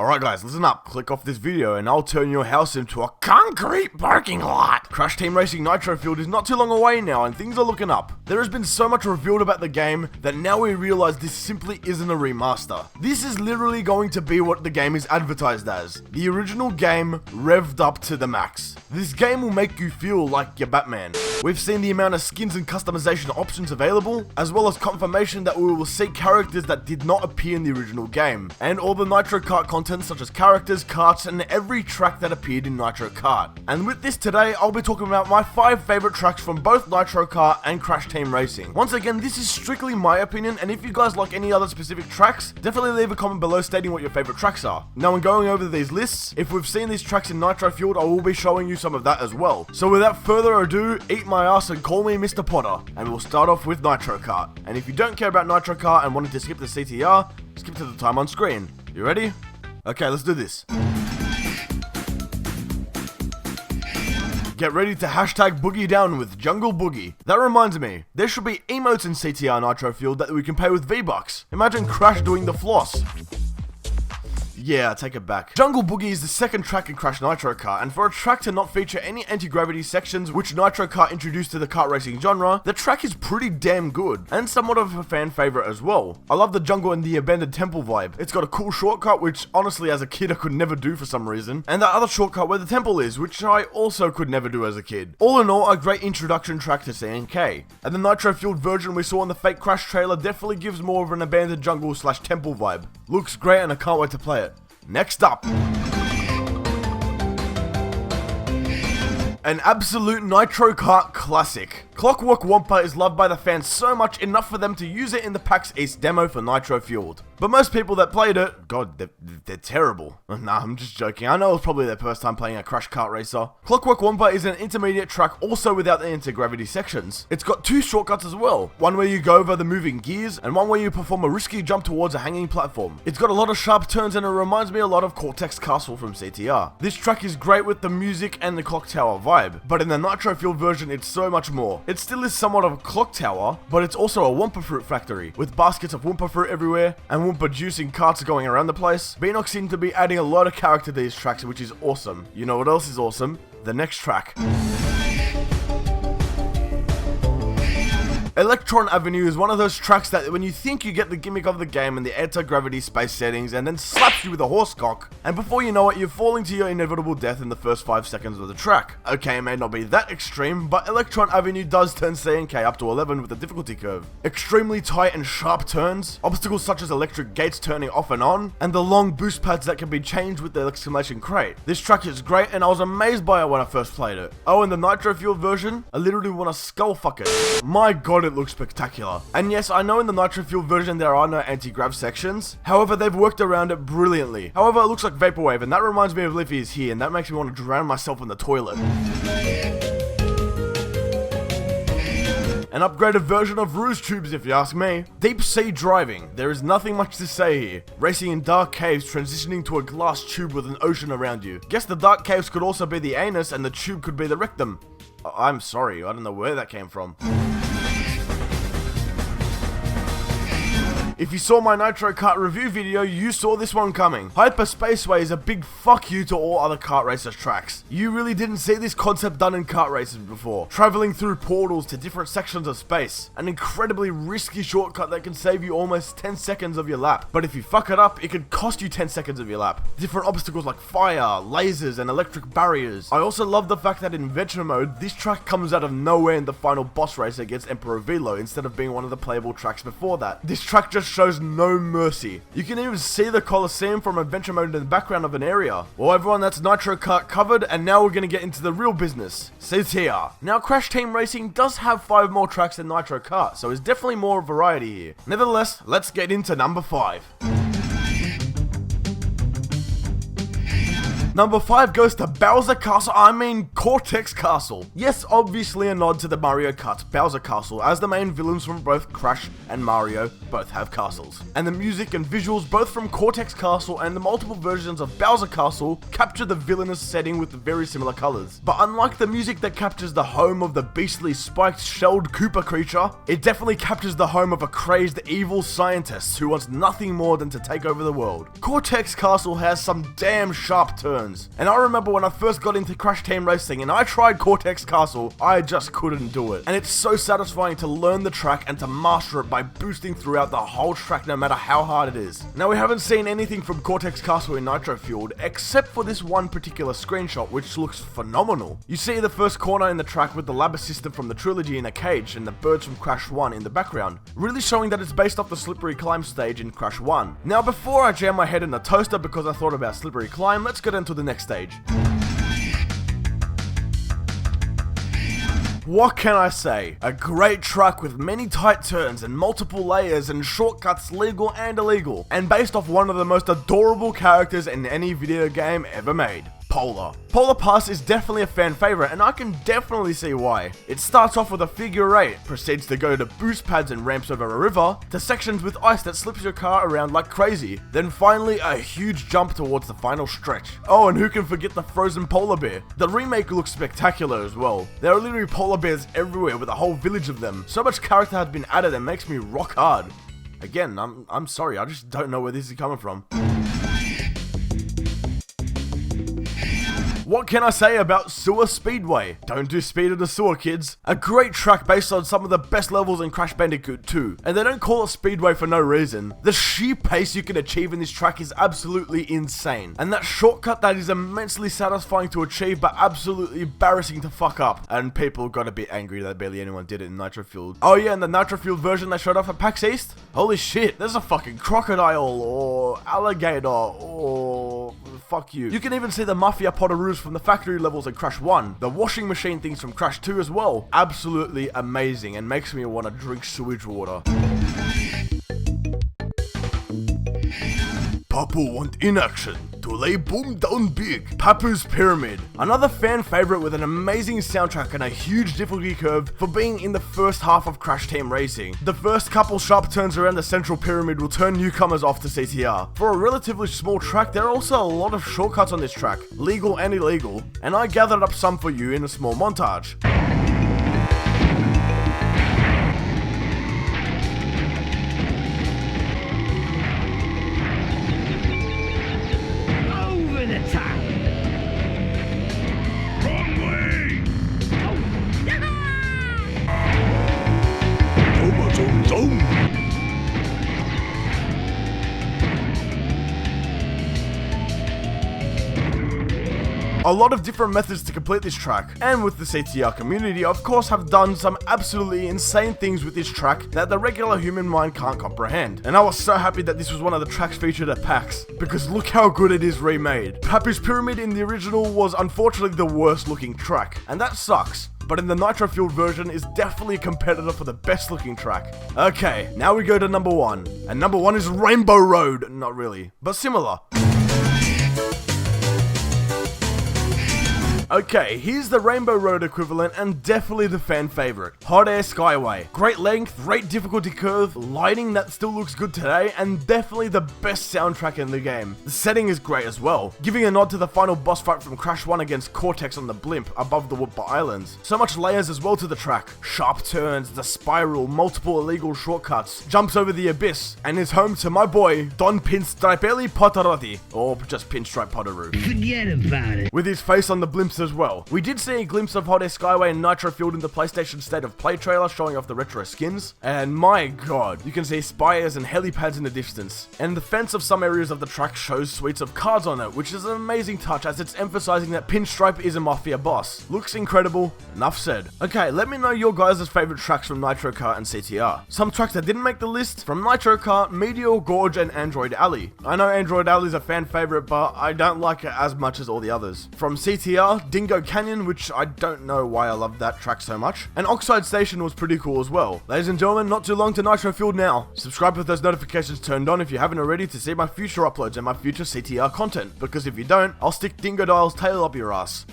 Alright guys, listen up, click off this video and I'll turn your house into a concrete parking lot! Crash Team Racing Nitro-fueled is not too long away now and things are looking up. There has been so much revealed about the game that now we realize this simply isn't a remaster. This is literally going to be what the game is advertised as. The original game revved up to the max. This game will make you feel like you're Batman. We've seen the amount of skins and customization options available, as well as confirmation that we will see characters that did not appear in the original game, and all the Nitro Kart content such as characters, karts, and every track that appeared in Nitro Kart. And with this today, I'll be talking about my 5 favorite tracks from both Nitro Kart and Crash Team Racing. Once again, this is strictly my opinion, and if you guys like any other specific tracks, definitely leave a comment below stating what your favorite tracks are. Now, in going over these lists, if we've seen these tracks in Nitro-fueled, I will be showing you some of that as well. So without further ado, eat my ass and call me Mr. Potter, and we'll start off with Nitro Kart. And if you don't care about Nitro Kart and wanted to skip the CTR, skip to the time on screen. You ready? Okay, let's do this. Get ready to hashtag Boogie down with Jungle Boogie. That reminds me, there should be emotes in CTR Nitro-fueled that we can pay with V-Bucks. Imagine Crash doing the floss. Yeah, I take it back. Jungle Boogie is the second track in Crash Nitro Kart, and for a track to not feature any anti-gravity sections which Nitro Kart introduced to the kart racing genre, the track is pretty damn good, and somewhat of a fan favorite as well. I love the jungle and the abandoned temple vibe. It's got a cool shortcut which honestly as a kid I could never do for some reason, and that other shortcut where the temple is, which I also could never do as a kid. All in all, a great introduction track to CNK, and the Nitro-fueled version we saw in the fake Crash trailer definitely gives more of an abandoned jungle / temple vibe. Looks great and I can't wait to play it. Next up, an absolute Nitro Kart classic. Clockwork Wamba is loved by the fans so much enough for them to use it in the PAX East demo for Nitro-fueled. But most people that played it, God, they're terrible. Nah, I'm just joking. I know it was probably their first time playing a Crash Kart racer. Clockwork Wamba is an intermediate track also without the anti-gravity sections. It's got 2 shortcuts as well. One where you go over the moving gears, and one where you perform a risky jump towards a hanging platform. It's got a lot of sharp turns and it reminds me a lot of Cortex Castle from CTR. This track is great with the music and the clock tower vibe, but in the Nitro-fueled version it's so much more. It still is somewhat of a clock tower, but it's also a Wumpa fruit factory, with baskets of Wumpa fruit everywhere, and Wumpa juicing carts going around the place. Beanox seem to be adding a lot of character to these tracks, which is awesome. You know what else is awesome? The next track. Electron Avenue is one of those tracks that when you think you get the gimmick of the game and the anti-gravity space settings and then slaps you with a horsecock, and before you know it, you're falling to your inevitable death in the first 5 seconds of the track. Okay, it may not be that extreme, but Electron Avenue does turn CNK up to 11 with the difficulty curve. Extremely tight and sharp turns, obstacles such as electric gates turning off and on, and the long boost pads that can be changed with the exclamation crate. This track is great and I was amazed by it when I first played it. Oh, and the Nitro-fueled version, I literally want to skull fuck it. My god, it looks spectacular. And yes, I know in the Nitro-fueled version there are no anti-grav sections, however they've worked around it brilliantly. However, it looks like Vaporwave and that reminds me of Liffy is here and that makes me want to drown myself in the toilet. An upgraded version of Ruse Tubes if you ask me. Deep sea driving. There is nothing much to say here. Racing in dark caves transitioning to a glass tube with an ocean around you. Guess the dark caves could also be the anus and the tube could be the rectum. I'm sorry, I don't know where that came from. If you saw my Nitro Kart review video, you saw this one coming. Hyperspace Way is a big fuck you to all other kart racers tracks. You really didn't see this concept done in kart races before. Traveling through portals to different sections of space. An incredibly risky shortcut that can save you almost 10 seconds of your lap. But if you fuck it up, it could cost you 10 seconds of your lap. Different obstacles like fire, lasers, and electric barriers. I also love the fact that in adventure mode, this track comes out of nowhere in the final boss race against Emperor Velo instead of being one of the playable tracks before that. This track just shows no mercy. You can even see the Colosseum from adventure mode in the background of an area. Well everyone, that's Nitro Kart covered, and now we're going to get into the real business. CTR. Now Crash Team Racing does have 5 more tracks than Nitro Kart, so there's definitely more variety here. Nevertheless, let's get into number 5. Number 5 goes to Cortex Castle. Yes, obviously a nod to the Mario Kart Bowser Castle, as the main villains from both Crash and Mario both have castles. And the music and visuals both from Cortex Castle and the multiple versions of Bowser Castle capture the villainous setting with the very similar colors. But unlike the music that captures the home of the beastly spiked shelled Koopa creature, it definitely captures the home of a crazed evil scientist who wants nothing more than to take over the world. Cortex Castle has some damn sharp turns, and I remember when I first got into Crash Team Racing and I tried Cortex Castle, I just couldn't do it. And it's so satisfying to learn the track and to master it by boosting throughout the whole track no matter how hard it is. Now, we haven't seen anything from Cortex Castle in nitro-fueled except for this one particular screenshot, which looks phenomenal. You see the first corner in the track with the lab assistant from the trilogy in a cage and the birds from Crash 1 in the background, really showing that it's based off the slippery climb stage in Crash 1. Now, before I jam my head in the toaster because I thought about slippery climb, let's get into the next stage. What can I say? A great track with many tight turns and multiple layers and shortcuts, legal and illegal, and based off one of the most adorable characters in any video game ever made. Paula. Paula Pass is definitely a fan favorite, and I can definitely see why. It starts off with a figure 8, proceeds to go to boost pads and ramps over a river, to sections with ice that slips your car around like crazy, then finally a huge jump towards the final stretch. Oh, and who can forget the frozen polar bear? The remake looks spectacular as well. There are literally polar bears everywhere with a whole village of them. So much character has been added and makes me rock hard. Again, I'm sorry, I just don't know where this is coming from. What can I say about Sewer Speedway? Don't do speed in the sewer, kids. A great track based on some of the best levels in Crash Bandicoot 2, and they don't call it Speedway for no reason. The sheer pace you can achieve in this track is absolutely insane, and that shortcut that is immensely satisfying to achieve but absolutely embarrassing to fuck up, and people got a bit angry that barely anyone did it in nitro-fueled. Oh yeah, and the nitro-fueled version they showed off at PAX East? Holy shit, there's a fucking crocodile, or alligator, or fuck you. You can even see the Mafia Potteroos from the factory levels in Crash 1, the washing machine things from Crash 2 as well. Absolutely amazing and makes me want to drink sewage water. Papu want in action to lay boom down big. Papu's Pyramid. Another fan favorite with an amazing soundtrack and a huge difficulty curve for being in the first half of Crash Team Racing. The first couple sharp turns around the central pyramid will turn newcomers off to CTR. For a relatively small track, there are also a lot of shortcuts on this track, legal and illegal, and I gathered up some for you in a small montage. A lot of different methods to complete this track, and with the CTR community of course have done some absolutely insane things with this track that the regular human mind can't comprehend. And I was so happy that this was one of the tracks featured at PAX, because look how good it is remade. Papu's Pyramid in the original was unfortunately the worst looking track, and that sucks. But in the nitro-fueled version is definitely a competitor for the best looking track. Okay, now we go to number 1, and number 1 is Rainbow Road. Not really, but similar. Okay, here's the Rainbow Road equivalent and definitely the fan favorite, Hot Air Skyway. Great length, great difficulty curve, lighting that still looks good today, and definitely the best soundtrack in the game. The setting is great as well, giving a nod to the final boss fight from Crash 1 against Cortex on the blimp above the Whoopah Islands. So much layers as well to the track, sharp turns, the spiral, multiple illegal shortcuts, jumps over the abyss, and is home to my boy, Don Pinstripelli Potterotti, or just Pinstripe Potteroo. Forget about it. With his face on the blimps as well. We did see a glimpse of Hot Air Skyway and nitro-fueled in the PlayStation State of Play trailer showing off the retro skins, and my god, you can see spires and helipads in the distance. And the fence of some areas of the track shows suites of cards on it, which is an amazing touch as it's emphasizing that Pinstripe is a mafia boss. Looks incredible, enough said. Okay, let me know your guys' favorite tracks from Nitro Kart and CTR. Some tracks that didn't make the list, from Nitro Kart, Meteor Gorge and Android Alley. I know Android Alley is a fan favorite, but I don't like it as much as all the others. From CTR, like Dingo Canyon, which I don't know why I love that track so much. And Oxide Station was pretty cool as well. Ladies and gentlemen, not too long to nitro-fueled now. Subscribe with those notifications turned on if you haven't already to see my future uploads and my future CTR content, because if you don't, I'll stick Dingo Dial's tail up your ass.